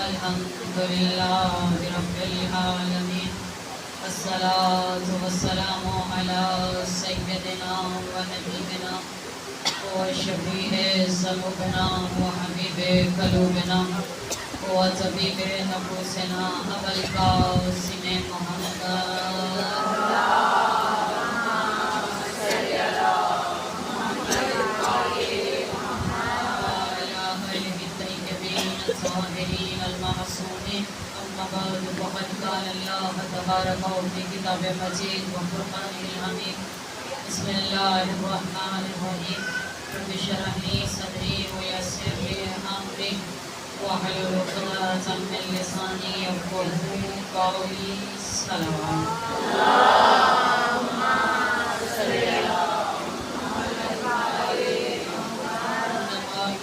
الحمدللہ رب العالمین والصلاة والسلام علی سیدنا و نبینا و شفیع ذنوبنا و حبیب قلوبنا و طبیب نفوسنا ابو القاسم محمد الطاهرين المعصومين أما بعد فقد قال الله تبارك في كتاب مجيد وفرقان الحميد بسم الله الرحمن الرحيم رب اشرح لي صدري ويسر لي أمري واحلل عقدة من لساني يفقهوا قولي صلوات اللهم صل على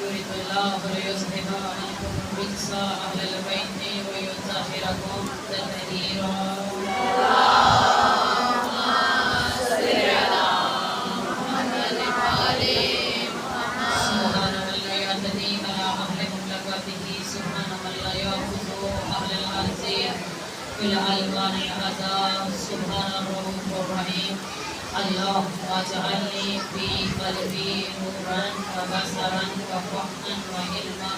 يريد الله ليصلح عنكم الرجس أهل البيت ويطهركم تطهيرا اللهم صل على محمد وآل محمد سبحان من لا يهتدي على أهل مملكته سبحان من لا يأخذ أهل الأرض بالألوان العذاب سبحان الرؤوف الرحيم اللهم اجعلني في قلبي نورا وبصرا وفهما وعلما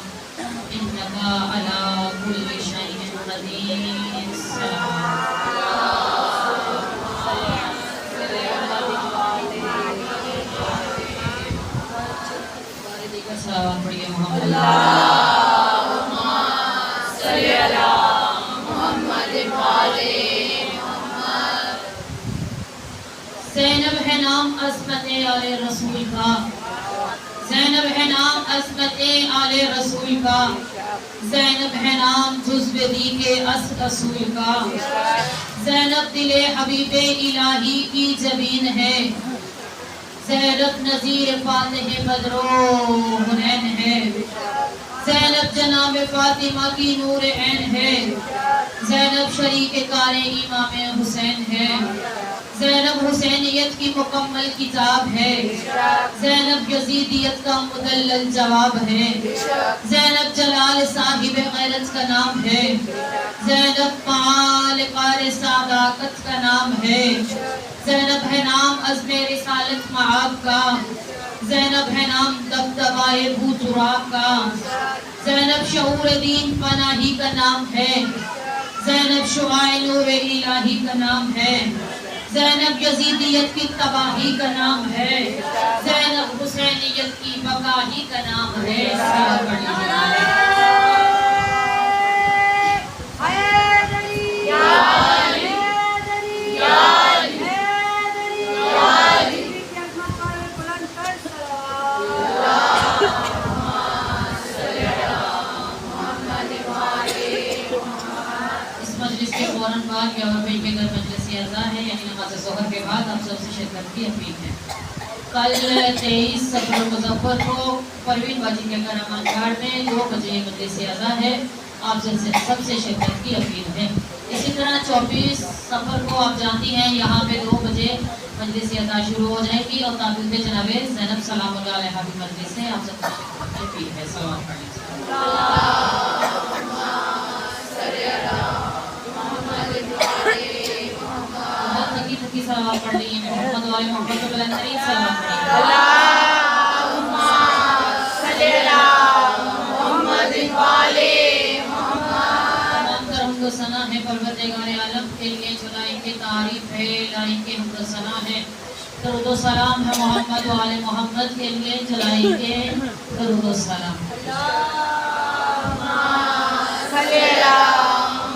انك على كل شيء قدير السلام محمد اللهم صل على محمد وآل زینب ہے نام عصمت آل رسول کا زینب ہے نام عصمت آل رسول کا زینب ہے نام جزو دی کے اصول کا زینب دل حبیب الہی کی جبین ہے زینب نذیر فاتح بدر و حنین ہے زینب جناب فاطمہ کی نور عین ہے زینب شریک کار امام حسین ہے زینب حسینیت کی مکمل کتاب ہے زینب یزیدیت کا مدلل جواب ہے زینب جلال صاحب غیرت کا نام ہے زینب فعال قار صداقت کا نام ہے زینب ہے نام عزم رسالت معاب کا زینب ہے نام دبدبائے بو تراب کا زینب شعور دین پناہی کا نام ہے زینب شعاع نور الہی کا نام ہے زینب یزیدیت کی تباہی کا نام ہے زینب حسینیت کی بقاہی کا نام ہے اس مجلس کے فوراً بعد یا وبئی کے در مجلس اعزاء ہے یعنی نماز ظہر کے بعد آپ سب سے شرکت کی اپیل ہے کل 23 صفر مظفر کو پروین باجی کے گھر امان گھاڑ میں 2 بجے مجلس اعزاء ہے آپ سب سے شرکت کی اپیل ہے اسی طرح 24 صفر کو آپ جانتی ہیں یہاں پہ 2 بجے مجلس اعزاء شروع ہو جائے گی اور تعبیر پہ جناب زینب سلام اللہ علیہ کی مجلس سے آپ سب سے شرکت کی اپیل ہے سلام پڑھیں کی صلوات پڑھ رہی ہیں محمد والے محمد کو بلندرین صلوات پڑھ رہی ہیں اللہم صلی علی محمد والے محمد تمام تر حمد و ثنا ہے پروردگار عالم کے لیے جو لائق کی تعریف ہے لائق کی حمد و ثنا ہے درود و سلام ہے محمد والے محمد کے لیے جو لائق کے درود و سلام اللہم صلی علی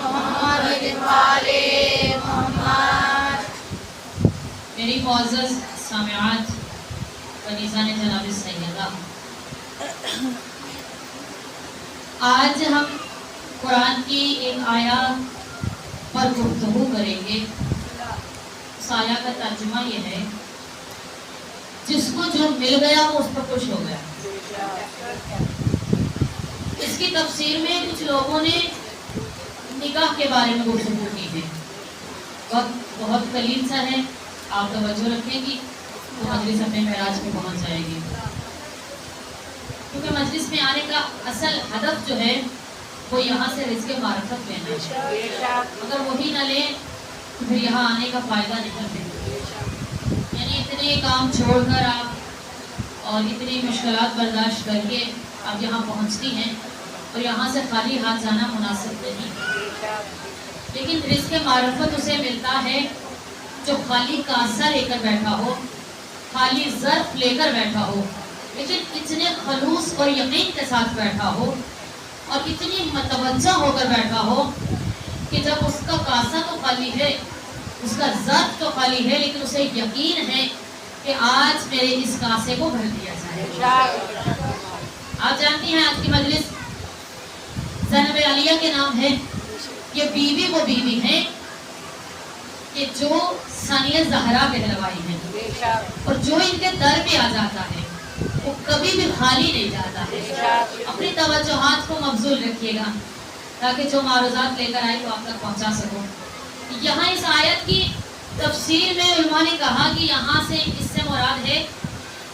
محمد والے میری معزز سامعات کنیزان جناب سیدہ آج ہم قرآن کی ایک آیا پر گفتگو کریں گے اس آیا کا ترجمہ یہ ہے جس کو جو مل گیا وہ اس پر خوش ہو گیا اس کی تفسیر میں کچھ لوگوں نے نکاح کے بارے میں گفتگو کی ہے وقت بہت قلیل سا ہے آپ توجہ رکھیں گی تو مجلس اپنے معراج پہ پہنچ جائے گی کیونکہ مجلس میں آنے کا اصل ہدف جو ہے وہ یہاں سے رزق معرفت لینا ہے. اگر وہی نہ لیں تو پھر یہاں آنے کا فائدہ نہیں کرتے. یعنی اتنے کام چھوڑ کر آپ اور اتنی مشکلات برداشت کر کے آپ یہاں پہنچتی ہیں اور یہاں سے خالی ہاتھ جانا مناسب نہیں. لیکن رزق معرفت اسے ملتا ہے جو خالی کاسہ لے کر بیٹھا ہو، خالی ظرف لے کر بیٹھا ہو، لیکن اتنے خلوص اور یقین کے ساتھ بیٹھا ہو اور اتنی متوجہ ہو کر بیٹھا ہو کہ جب اس کا کاسہ تو خالی ہے، اس کا ظرف تو خالی ہے، لیکن اسے یقین ہے کہ آج میرے اس کاسے کو بھر دیا جائے. آپ جانتی ہیں آج کی مجلس زینب عالیہ کے نام ہے. یہ بیوی وہ بیوی ہیں کہ جو ثانیہ زہرا کہلوائی ہیں، اور جو ان کے در پہ آ جاتا ہے وہ کبھی بھی خالی نہیں جاتا ہے. اپنی توجہات کو مبذول رکھیے گا تاکہ جو معروضات لے کر آئے تو آپ تک پہنچا سکو. یہاں اس آیت کی تفسیر میں علماء نے کہا کہ یہاں سے اس سے مراد ہے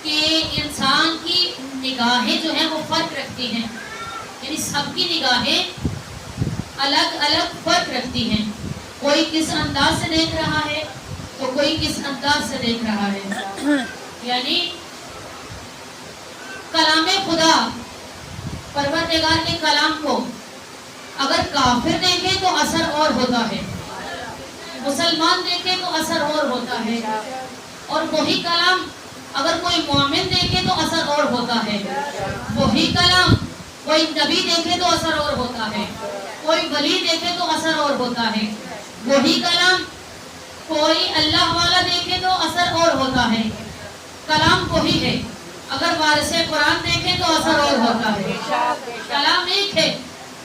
کہ انسان کی نگاہیں جو ہیں وہ فرق رکھتی ہیں. یعنی سب کی نگاہیں الگ الگ فرق رکھتی ہیں. کوئی کس انداز سے دیکھ رہا ہے تو کوئی کس انداز سے دیکھ رہا ہے. یعنی کلام خدا، پروردگار کے کلام کو اگر کافر دیکھے تو اثر اور ہوتا ہے، مسلمان دیکھے تو اثر اور ہوتا ہے، اور وہی کلام اگر کوئی مومن دیکھے تو اثر اور ہوتا ہے. وہی کلام کوئی نبی دیکھے تو اثر اور ہوتا ہے، کوئی ولی دیکھے تو اثر اور ہوتا ہے. وہی کلام کوئی اللہ والا دیکھے تو اثر اور ہوتا ہے. کلام وہی ہے، اگر وارث قرآن دیکھے تو اثر اور ہوتا ہے. کلام ایک ہے،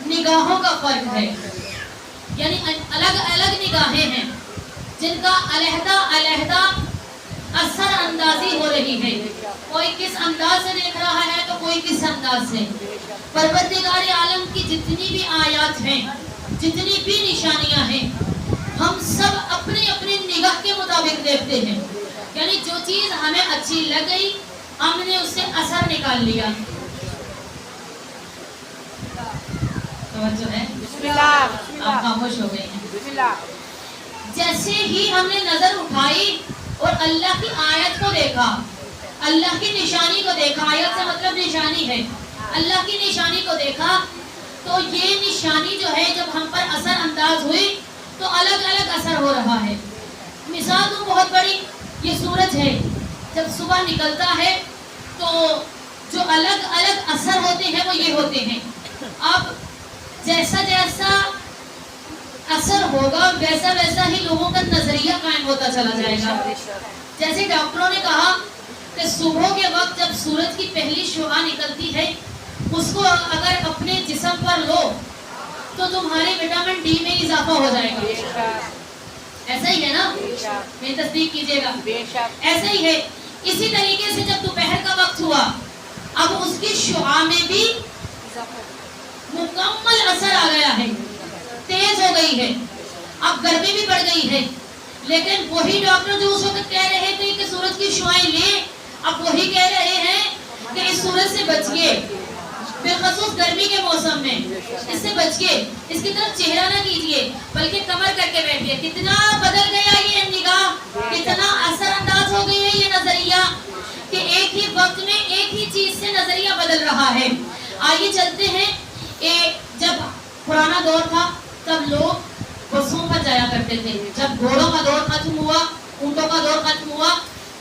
نگاہوں کا فرق ہے. یعنی الگ الگ نگاہیں ہیں جن کا علیحدہ علیحدہ اثر اندازی ہو رہی ہے. کوئی کس انداز سے دیکھ رہا ہے تو کوئی کس انداز سے. پروردگار عالم کی جتنی بھی آیات ہیں، جتنی بھی نشانیاں ہیں، ہم سب اپنی اپنی نگاہ کے مطابق دیکھتے ہیں. یعنی جو چیز ہمیں اچھی لگ گئی ہم نے اس سے اثر نکال لیا. توجہ ہے؟ آپ خاموش ہو گئے ہیں. جیسے ہی ہم نے نظر اٹھائی اور اللہ کی آیت کو دیکھا، اللہ کی نشانی کو دیکھا، آیت سے مطلب نشانی ہے، اللہ کی نشانی کو دیکھا تو یہ نشانی جو ہے جب ہم پر اثر انداز ہوئی تو الگ الگ اثر ہو رہا ہے. مثال تو بہت بڑی، یہ سورج ہے، جب صبح نکلتا ہے تو جو الگ الگ اثر ہوتے ہیں وہ یہ ہوتے ہیں. اب جیسا جیسا اثر ہوگا ویسا ویسا ہی لوگوں کا نظریہ قائم ہوتا چلا جائے گا. جیسے ڈاکٹروں نے کہا کہ صبح کے وقت جب سورج کی پہلی شعاع نکلتی ہے اس کو اگر اپنے جسم پر لو تو تمہارے وٹامن ڈی میں اضافہ ہو جائے گا. ایسا ہی ہے نا؟ میں تصدیق کیجئے گا. ایسا ہی ہے. اسی طریقے سے جب دوپہر کا وقت ہوا اب اس کی شعاع میں بھی مکمل اثر آ گیا ہے، تیز ہو گئی ہے، اب گرمی بھی بڑھ گئی ہے. لیکن وہی ڈاکٹر جو اس وقت کہہ رہے تھے کہ سورج کی شعاعیں لیں اب وہی کہہ رہے ہیں کہ اس سورج سے بچئے، بالخصوص گرمی کے موسم میں اس سے بچئے، اس کی طرف چہرہ نہ کیجئے بلکہ کمر کر کے بیٹھئے. کتنا بدل گیا یہ نگاہ، کتنا اثر انداز ہو گئی ہے یہ نظریہ کہ ایک ہی وقت میں ایک ہی چیز سے نظریہ بدل رہا ہے. آئیے چلتے ہیں. جب پرانا دور تھا تب لوگ بسوں پر جایا کرتے تھے. جب گھوڑوں کا دور ختم ہوا، اونٹوں کا دور ختم ہوا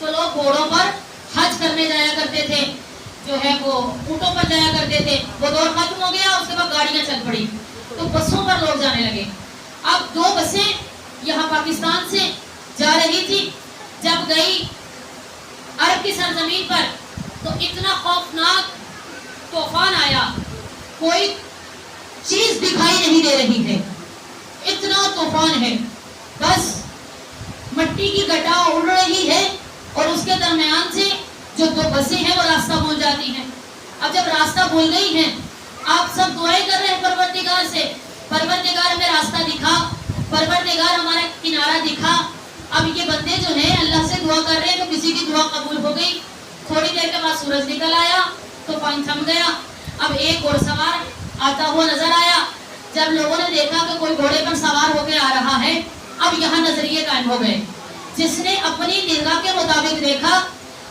تو لوگ گھوڑوں پر حج کرنے جایا کرتے تھے، جو ہے وہ اونٹوں پر جایا کرتے تھے. وہ دور ختم ہو گیا، اس کے بعد گاڑیاں چل پڑی تو بسوں پر لوگ جانے لگے. اب 2 بسیں یہاں پاکستان سے جا رہی تھی، جب گئی عرب کی سرزمین پر تو اتنا خوفناک طوفان آیا، کوئی چیز دکھائی نہیں دے رہی ہے، اتنا طوفان ہے، بس مٹی کی گٹا اڑ رہی ہے اور اس کے درمیان سے جو 2 بسیں ہیں وہ راستہ بھول جاتی ہیں. اب جب راستہ بھول گئی ہیں آپ سب دعائیں کر رہے ہیں پروردگار سے، پروردگار ہمیں راستہ دکھا، پروردگار ہمارا کنارہ دکھا. اب یہ بندے جو ہیں اللہ سے دعا کر رہے ہیں تو کسی کی دعا قبول ہو گئی. تھوڑی دیر کے بعد سورج نکل آیا تو پانی تھم گیا. اب ایک گھوڑ سوار آتا ہوا نظر آیا جب لوگوں نے دیکھا کہ کوئی گھوڑے پر سوار ہو کے آ رہا ہے، اب یہاں نظریے قائم ہو گئے. جس نے اپنی نگاہ کے مطابق دیکھا،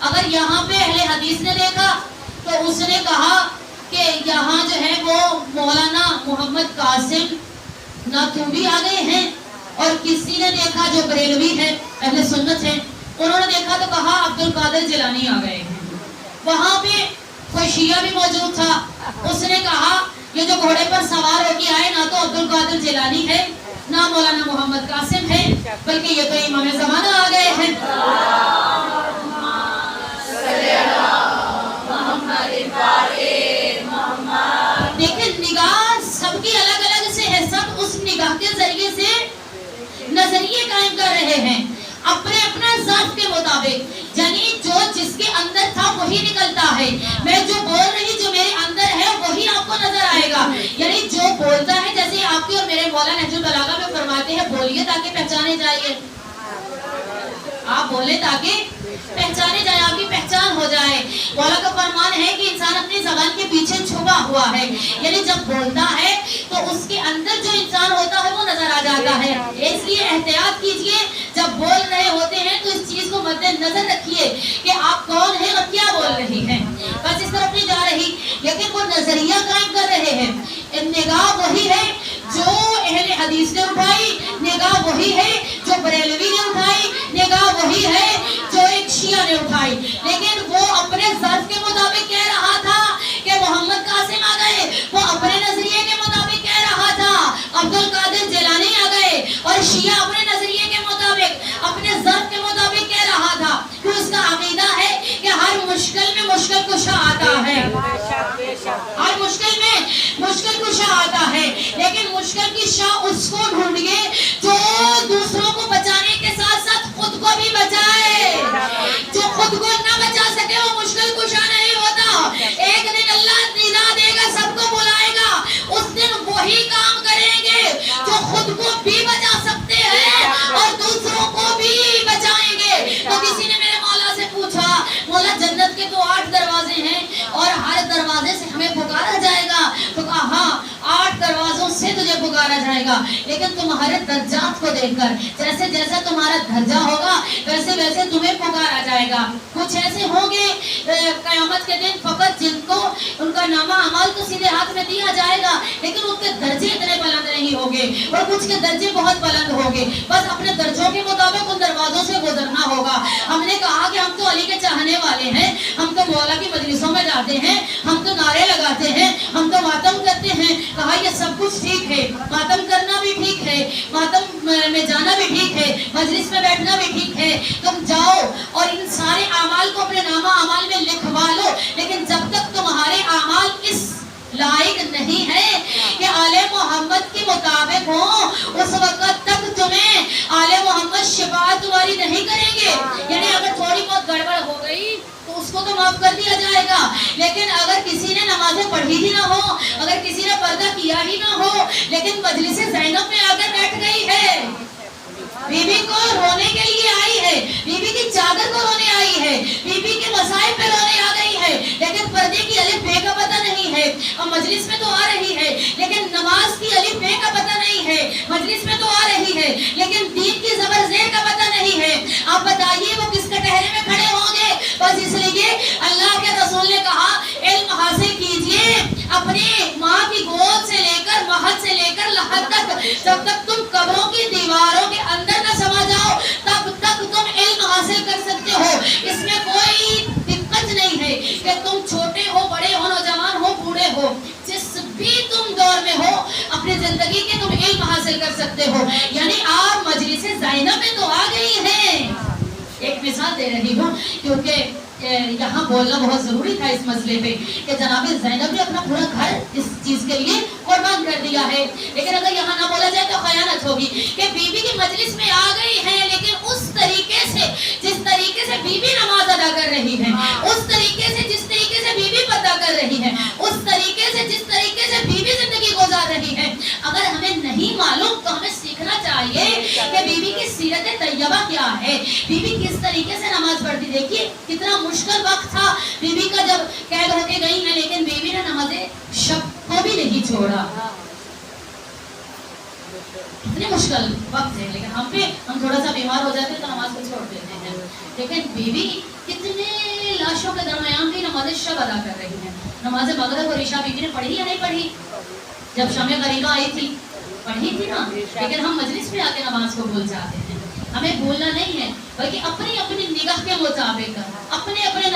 اگر یہاں پہ اہل حدیث نے دیکھا تو اس نے کہا کہ یہاں جو ہے وہ مولانا محمد قاسم ناتھوی آ گئے ہیں، اور کسی نے دیکھا جو بریلوی ہے، اہل سنت ہے، انہوں نے دیکھا تو کہا عبد القادر جیلانی آ گئے ہیں. وہاں پہ کوئی شیعہ بھی موجود تھا، اس نے کہا یہ جو گھوڑے پر سوار ہو کے آئے نہ تو عبد القادر جیلانی ہے نہ مولانا محمد قاسم ہے، بلکہ یہ تو امام زمانہ آ گئے ہیں. دیکھیں نگاہ سب کی الگ الگ سے ہے، سب اس نگاہ کے ذریعے سے نظریے قائم کر رہے ہیں اپنے اپنا ذات کے مطابق. یعنی جو جس کے اندر تھا وہی نکلتا ہے. میں جو بول رہی جو میرے اندر ہے وہی آپ کو نظر آئے گا. یعنی جو بولتا ہے، جیسے آپ کے اور میرے مولانا نہج البلاغہ میں فرماتے ہیں بولیے تاکہ پہچانے جائیے. آپ بولیں تاکہ پہچانے جائے، آپ کی پہچان ہو جائے. مولا کا فرمان ہے کہ انسان اپنی زبان کے پیچھے چھپا ہوا ہے. یعنی جب بولتا ہے تو اس کے اندر جو انسان ہوتا ہے وہ نظر آ جاتا ہے. اس لیے احتیاط کیجئے، جب بول رہے ہوتے ہیں تو اس چیز کو مد نظر رکھیے کہ آپ کون ہیں اور کیا بول رہی ہیں. بس اس طرف نہیں جا رہی، لیکن وہ نظریہ قائم کر رہے ہیں. نگاہ وہی ہے جو اہل حدیث نے اٹھائی، نگاہ وہی ہے جو بریلوی نے اٹھائی، نگاہ وہی ہے جو ایک شیعہ نے اٹھائی. لیکن وہ اپنے ظرف کے مطابق کہہ رہا تھا کہ محمد قاسم آ گئے، وہ اپنے نظریے کے مطابق کہہ رہا تھا عبد القادر جیلانی آ گئے، اور شیعہ اپنے نظریے کے مطابق اپنے ظرف کے مطابق کہہ رہا تھا کہ اس کا عقیدہ ہے کہ ہر مشکل میں مشکل کشا آتا ہے، ہر مشکل میں مشکل کشا آتا ہے. لیکن مشکل کی شاہ اس کو ڈھونڈیے جو دوسروں کو بچانے کے ساتھ ساتھ خود کو بھی بچائے. جو خود کو نہ بچا سکے وہ مشکل کشا نہیں ہوتا. ایک دن اللہ ندا دے گا، سب کو بلائے گا، اس دن وہی کام کریں گے جو خود کو بھی بچا سکتے ہیں اور دوسروں کو بھی بچائیں گے. تو کسی نے میرے مولا سے پوچھا، مولا جنت کے تو 8 دروازے ہیں اور ہر دروازے سے ہمیں پکارا جائے گا. تو کہا ہاں 8 دروازوں سے تجھے پکارا جائے گا، لیکن تمہارے درجات کو دیکھ کر جیسے جیسا تمہارا درجہ ہوگا ویسے ویسے تمہیں پکارا جائے گا. کچھ ایسے ہوں گے قیامت کے دن فقط جن کو ان کا نامہ اعمال تو سیدھے ہاتھ میں دیا جائے گا، لیکن ان کے درجے اتنے بلند نہیں ہوں گے، اور کچھ کے درجے بہت بلند ہوں گے. بس اپنے درجوں کے مطابق ان دروازوں سے گزرنا ہوگا. ہم نے کہا کہ ہم تو علی کے چاہنے والے ہیں، ہم تو مولا کی مجلسوں میں جاتے ہیں، ہم تو نعرے لگاتے ہیں، ہم تو ماتم کرتے ہیں. کہا یہ سب کچھ ٹھیک ہے، ماتم کرنا بھی ٹھیک ہے، ماتم میں جانا بھی ٹھیک ہے، مجلس میں بیٹھنا بھی ٹھیک ہے. تم جاؤ اور ان سارے اعمال کو اپنے نامہ اعمال میں لکھوا لو، لیکن جب تک تمہارے اعمال اس لائق نہیں ہے کہ آل محمد کے مطابق ہوں، اس وقت تک تمہیں آل محمد شفاعت تمہاری نہیں کریں گے. یعنی اگر تھوڑی بہت گڑبڑ ہو گئی تو اس کو تو معاف کر دیا جائے گا، لیکن اگر کسی نے نمازیں پڑھی ہی نہ ہو، اگر کسی نے پردہ کیا ہی نہ ہو، لیکن مجلس زینب میں آ کر بیٹھ گئی ہے، بی بی کو رونے کے لیے آئی ہے، بی بی کی چادر کو رونے آئی ہے، بی بی کے مسائل پہ رونے آ گئی ہے، لیکن پردے کی الف بے کا پتہ نہیں ہے. اور مجلس میں تو آ رہی ہے لیکن نماز کی الف بے کا پتہ نہیں ہے. مجلس میں تو آ رہی ہے لیکن دین کی زبر زیر کا پتہ نہیں ہے. آپ بتائیے وہ کس کٹہرے میں کھڑے ہوں گے؟ بس اس لیے اللہ کے رسول نے کہا علم حاصل کیجئے اپنی ماں کی گود سے لے کر مہد سے لے کر لحد تک. جب تک تم قبروں کی دیواروں کے اندر نہ سما جاؤ تب تک تم علم حاصل کر سکتے ہو. اس میں کوئی دقت نہیں ہے کہ تم چھوٹے ہو، بڑے ہو، نوجوان ہو، بوڑھے ہو، جس بھی تم دور میں ہو اپنی زندگی کے تم علم حاصل کر سکتے ہو. یعنی آپ مجلس زینب میں تو آ گئی ہیں. ایک مثال دے رہی ہوں کیونکہ یہاں بولنا بہت ضروری تھا اس مسئلے پہ کہ جناب زینب نے اپنا پورا گھر اس چیز کے لیے قربان کر دیا ہے. لیکن اگر یہاں نہ بولا جائے تو خیانت ہوگی کہ بی بی کی مجلس میں آ گئی ہے، لیکن اس طریقے سے جس طریقے سے بی بی نماز ادا کر رہی ہے، اس طریقے سے جس طریقے سے بی بی پردہ کر رہی ہے، اس طریقے سے جس طریقے سے بی بی زندگی گزار رہی ہے. اگر ہمیں نہیں معلوم تو ہمیں سیکھنا چاہیے کہ بی بی کی سیرت طیبہ کیا ہے، بی بی کس طریقے سے نماز پڑھتی. دیکھیے کتنا مشکل وقت تھا بی بی کا جب قید ہو کے گئی ہیں، لیکن بی بی نے نماز شب کو بھی نہیں چھوڑا. اتنے مشکل وقت ہے، لیکن ہم تھوڑا سا بیمار ہو جاتے ہیں تو نماز کو چھوڑ دیتے ہیں. لیکن بیوی کتنے لاشوں کے درمیان بھی نماز شب ادا کر رہی ہے. نماز مغرب اور عشاء بیوی نے پڑھی یا نہیں پڑھی؟ جب شمع غریبہ آئی تھی پڑھی تھی نا. لیکن ہم مجلس میں آ کے نماز کو بھول جاتے ہیں. ہمیں بھولنا نہیں ہے، بلکہ اپنی اپنی نگاہ کے مطابق، اپنے اپنے